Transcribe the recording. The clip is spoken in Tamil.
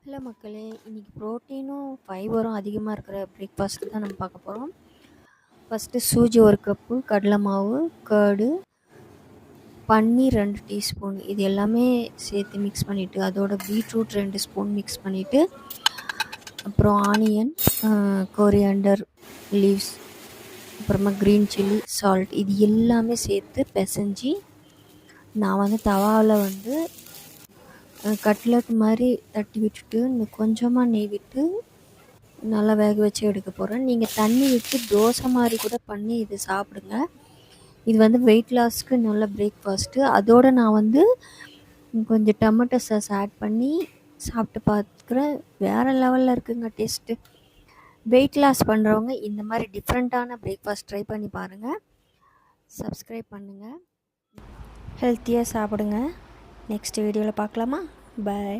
ஹலோ மக்களே, இன்றைக்கி ப்ரோட்டீனும் ஃபைபரும் அதிகமாக இருக்கிற பிரேக்ஃபாஸ்ட்டு தான் நம்ம பார்க்க போகிறோம். ஃபஸ்ட்டு சூஜி 1 கப்பு, கடலை மாவு, கர்டு, பன்னீர் 2 டீஸ்பூன் இது எல்லாமே சேர்த்து மிக்ஸ் பண்ணிவிட்டு, அதோட பீட்ரூட் 2 ஸ்பூன் மிக்ஸ் பண்ணிவிட்டு, அப்புறம் ஆனியன், கொரியாண்டர் லீவ்ஸ், அப்புறமா க்ரீன் சில்லி, சால்ட் இது எல்லாமே சேர்த்து பிசைஞ்சி நான் தவாவில் கட்லட் மாதிரி தட்டி விட்டுட்டு கொஞ்சமாக நெய் விட்டு நல்லா வேக வச்சு எடுக்க போகிறேன். நீங்கள் தண்ணி விட்டு தோசை மாதிரி கூட பண்ணி இது சாப்பிடுங்க. இது வெயிட் லாஸ்க்கு நல்ல பிரேக்ஃபாஸ்ட்டு. அதோடு நான் கொஞ்சம் டொமேட்டோ சாஸ் ஆட் பண்ணி சாப்பிட்டு பார்க்குறேன். வேறு லெவலில் இருக்குங்க டேஸ்ட்டு. வெயிட் லாஸ் பண்ணுறவங்க இந்த மாதிரி டிஃப்ரெண்ட்டான பிரேக்ஃபாஸ்ட் ட்ரை பண்ணி பாருங்கள். சப்ஸ்கிரைப் பண்ணுங்கள். ஹெல்த்தியாக சாப்பிடுங்க. நெக்ஸ்ட் வீடியோவில் பார்க்கலாமா? பை.